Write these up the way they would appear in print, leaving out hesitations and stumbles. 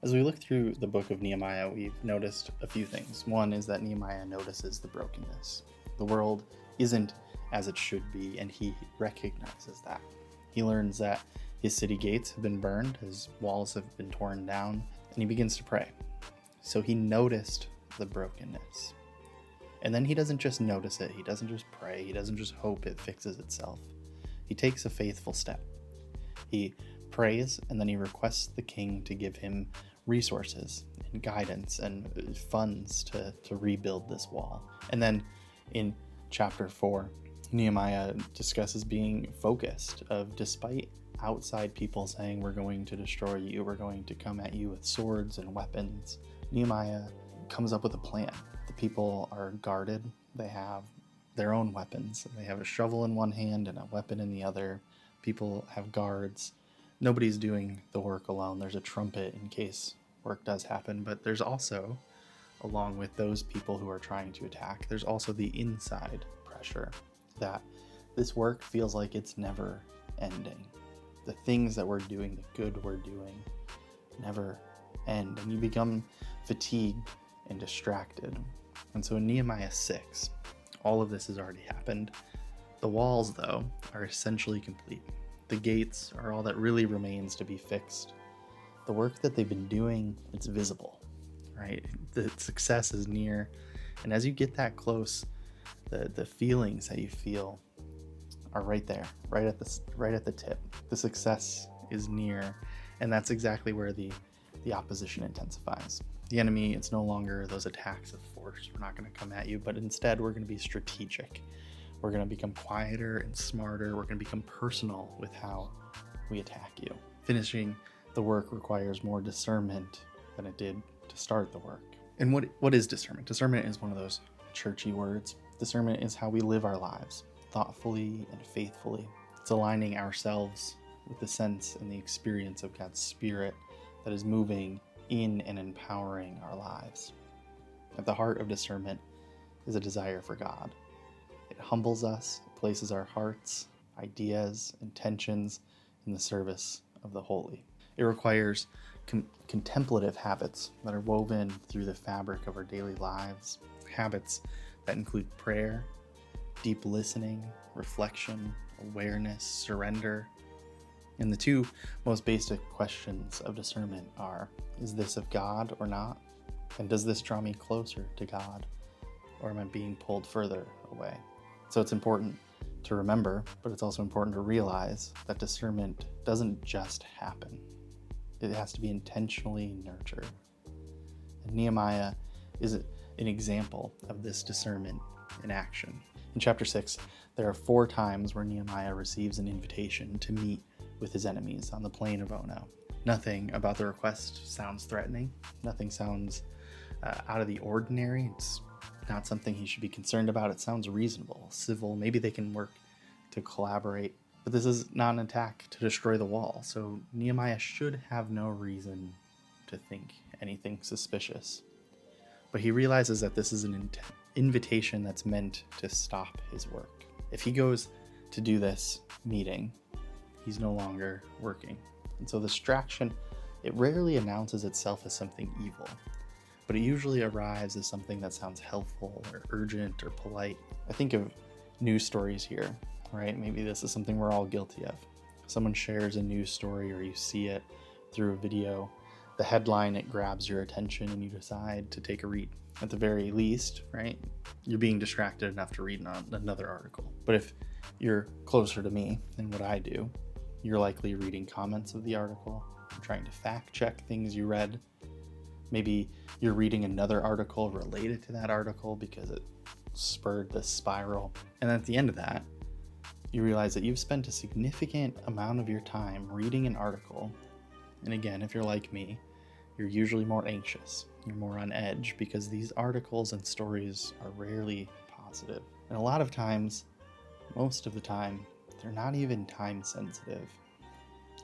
As we look through the book of Nehemiah, we've noticed a few things. One is that Nehemiah notices the brokenness. The world isn't as it should be, and he recognizes that. He learns that his city gates have been burned, his walls have been torn down, and he begins to pray. So he noticed the brokenness. And then he doesn't just notice it, he doesn't just pray, he doesn't just hope it fixes itself. He takes a faithful step. He prays, and then he requests the king to give him resources and guidance and funds to rebuild this wall. And then in chapter 4, Nehemiah discusses being focused of despite outside people saying we're going to destroy you, we're going to come at you with swords and weapons, Nehemiah comes up with a plan. The people are guarded, they have their own weapons. They have a shovel in one hand and a weapon in the other. People have guards. Nobody's doing the work alone. There's a trumpet in case work does happen, but there's also, along with those people who are trying to attack, there's also the inside pressure that this work feels like it's never ending. The things that we're doing, the good we're doing, never end, and you become fatigued and distracted. And so in Nehemiah 6, all of this has already happened. The walls, though, are essentially complete. The gates are all that really remains to be fixed. The work that they've been doing, it's visible, right? The success is near. And as you get that close, the feelings that you feel are right there, right at the tip. The success is near, and that's exactly where the opposition intensifies. The enemy, it's no longer those attacks of force. We're not going to come at you, but instead we're going to be strategic. We're going to become quieter and smarter. We're going to become personal with how we attack you. Finishing the work requires more discernment than it did to start the work. And what is discernment? Discernment is one of those churchy words. Discernment is how we live our lives, thoughtfully and faithfully. It's aligning ourselves with the sense and the experience of God's Spirit that is moving in and empowering our lives. At the heart of discernment is a desire for God. It humbles us, it places our hearts, ideas, intentions in the service of the holy. It requires contemplative habits that are woven through the fabric of our daily lives, habits that include prayer, deep listening, reflection, awareness, surrender. And the two most basic questions of discernment are, is this of God or not? And does this draw me closer to God? Or am I being pulled further away? So it's important to remember, but it's also important to realize that discernment doesn't just happen. It has to be intentionally nurtured. And Nehemiah is an example of this discernment in action. In chapter 6, there are 4 times where Nehemiah receives an invitation to meet with his enemies on the plain of Ono. Nothing about the request sounds threatening. Nothing sounds out of the ordinary. It's not something he should be concerned about. It sounds reasonable, civil. Maybe they can work to collaborate. But this is not an attack to destroy the wall, so Nehemiah should have no reason to think anything suspicious. But he realizes that this is an invitation that's meant to stop his work. If he goes to do this meeting, he's no longer working. And so the distraction, it rarely announces itself as something evil, but it usually arrives as something that sounds helpful or urgent or polite. I think of news stories here, right? Maybe this is something we're all guilty of. Someone shares a news story or you see it through a video. The headline, it grabs your attention and you decide to take a read. At the very least, right, you're being distracted enough to read another article. But if you're closer to me than what I do, you're likely reading comments of the article, trying to fact check things you read. Maybe you're reading another article related to that article because it spurred this spiral. And at the end of that, you realize that you've spent a significant amount of your time reading an article. And again, if you're like me, you're usually more anxious. You're more on edge because these articles and stories are rarely positive. And a lot of times, most of the time, they're not even time sensitive.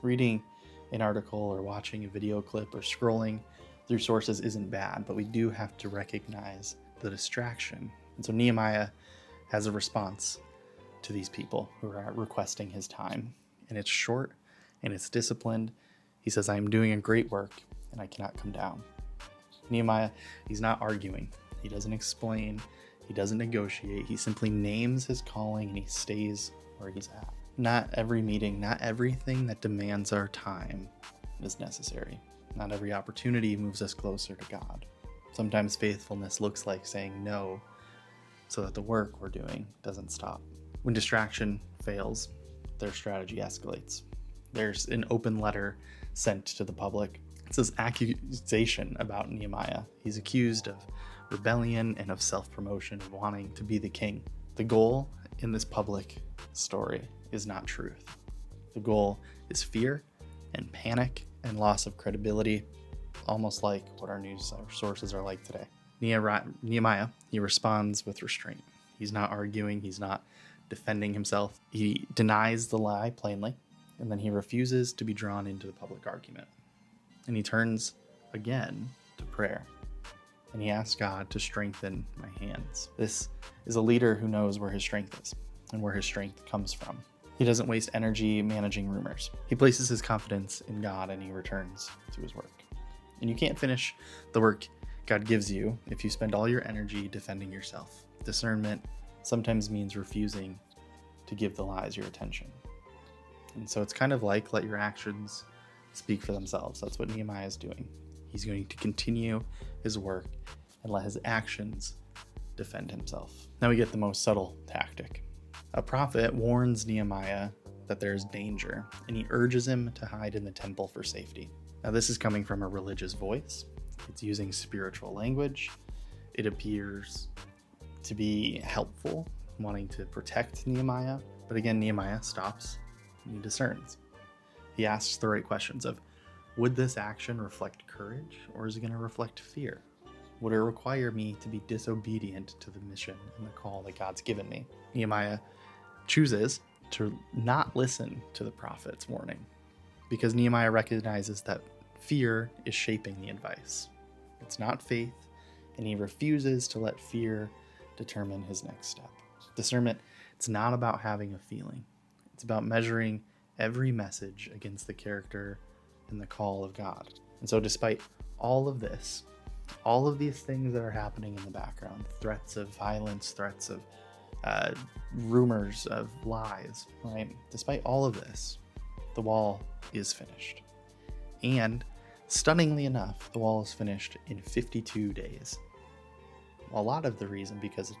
Reading an article or watching a video clip or scrolling through sources isn't bad, but we do have to recognize the distraction. And so Nehemiah has a response to these people who are requesting his time. And it's short and it's disciplined. He says, I am doing a great work. and I cannot come down. Nehemiah, he's not arguing. He doesn't explain. He doesn't negotiate. He simply names his calling and he stays where he's at. Not every meeting, not everything that demands our time is necessary. Not every opportunity moves us closer to God. Sometimes faithfulness looks like saying no so that the work we're doing doesn't stop. When distraction fails, their strategy escalates. There's an open letter sent to the public. It says accusation about Nehemiah. He's accused of rebellion and of self-promotion, of wanting to be the king. The goal in this public story is not truth. The goal is fear and panic and loss of credibility, almost like what our news sources are like today. Nehemiah, he responds with restraint. He's not arguing. He's not defending himself. He denies the lie plainly, and then he refuses to be drawn into the public argument. And he turns again to prayer. And he asks God to strengthen my hands. This is a leader who knows where his strength is and where his strength comes from. He doesn't waste energy managing rumors. He places his confidence in God and he returns to his work. And you can't finish the work God gives you if you spend all your energy defending yourself. Discernment sometimes means refusing to give the lies your attention. And so it's kind of like let your actions speak for themselves. That's what Nehemiah is doing. He's going to continue his work and let his actions defend himself. Now we get the most subtle tactic. A prophet warns Nehemiah that there is danger, and he urges him to hide in the temple for safety. Now this is coming from a religious voice. It's using spiritual language. It appears to be helpful, wanting to protect Nehemiah. But again, Nehemiah stops and he discerns. He asks the right questions of, would this action reflect courage or is it going to reflect fear? Would it require me to be disobedient to the mission and the call that God's given me? Nehemiah chooses to not listen to the prophet's warning because Nehemiah recognizes that fear is shaping the advice. It's not faith, and he refuses to let fear determine his next step. Discernment, it's not about having a feeling. It's about measuring every message against the character and the call of God. And so despite all of this, all of these things that are happening in the background, threats of violence, threats of rumors of lies, right? Despite all of this, the wall is finished. And stunningly enough, the wall is finished in 52 days. A lot of the reason because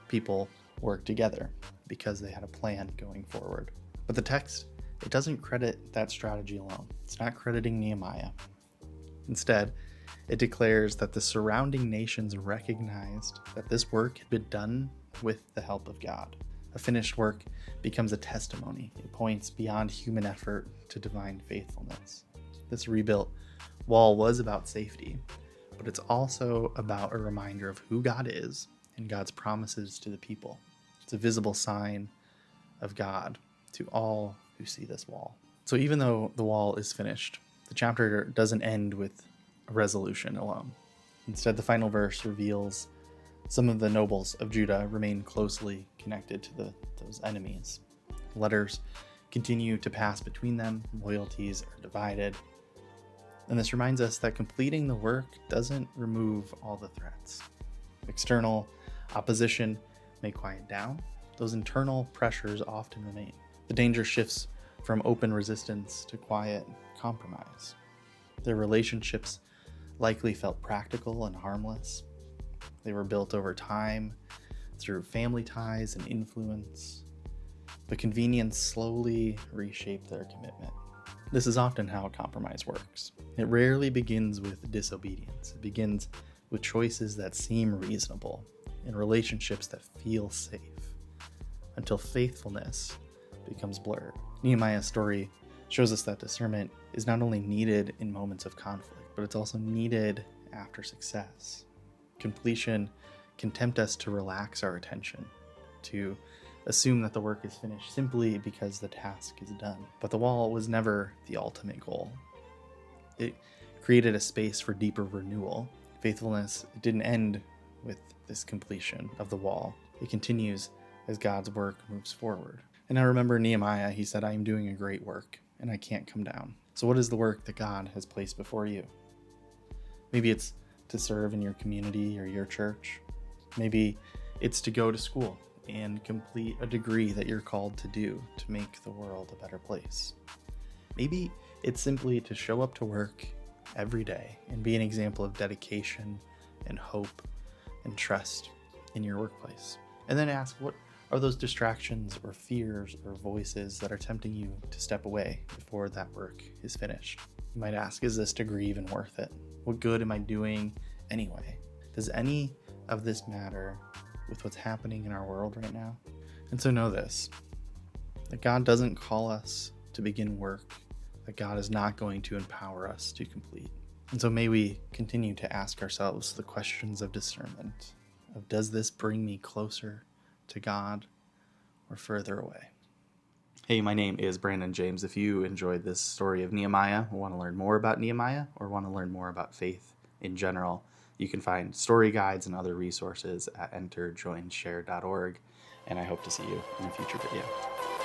people worked together, because they had a plan going forward. But the text, it doesn't credit that strategy alone. It's not crediting Nehemiah. Instead, it declares that the surrounding nations recognized that this work had been done with the help of God. A finished work becomes a testimony. It points beyond human effort to divine faithfulness. This rebuilt wall was about safety, but it's also about a reminder of who God is and God's promises to the people. It's a visible sign of God to all who see this wall. So even though the wall is finished, the chapter doesn't end with a resolution alone. Instead, the final verse reveals some of the nobles of Judah remain closely connected to those enemies. Letters continue to pass between them, loyalties are divided. And this reminds us that completing the work doesn't remove all the threats. External opposition may quiet down. Those internal pressures often remain. The danger shifts from open resistance to quiet compromise. Their relationships likely felt practical and harmless. They were built over time through family ties and influence. But convenience slowly reshaped their commitment. This is often how compromise works. It rarely begins with disobedience. It begins with choices that seem reasonable in relationships that feel safe until faithfulness becomes blurred. Nehemiah's story shows us that discernment is not only needed in moments of conflict, but it's also needed after success. Completion can tempt us to relax our attention, to assume that the work is finished simply because the task is done. But the wall was never the ultimate goal. It created a space for deeper renewal. Faithfulness didn't end with this completion of the wall. It continues as God's work moves forward. And I remember Nehemiah, he said, I am doing a great work and I can't come down. So what is the work that God has placed before you? Maybe it's to serve in your community or your church. Maybe it's to go to school and complete a degree that you're called to do to make the world a better place. Maybe it's simply to show up to work every day and be an example of dedication and hope and trust in your workplace. And then ask, what are those distractions or fears or voices that are tempting you to step away before that work is finished? You might ask, is this degree even worth it? What good am I doing anyway? Does any of this matter with what's happening in our world right now? And so know this, that God doesn't call us to begin work that God is not going to empower us to complete. And so may we continue to ask ourselves the questions of discernment, of does this bring me closer to God or further away? Hey, my name is Brandon James. If you enjoyed this story of Nehemiah, or want to learn more about Nehemiah, or want to learn more about faith in general, you can find story guides and other resources at enterjoinshare.org. And I hope to see you in a future video.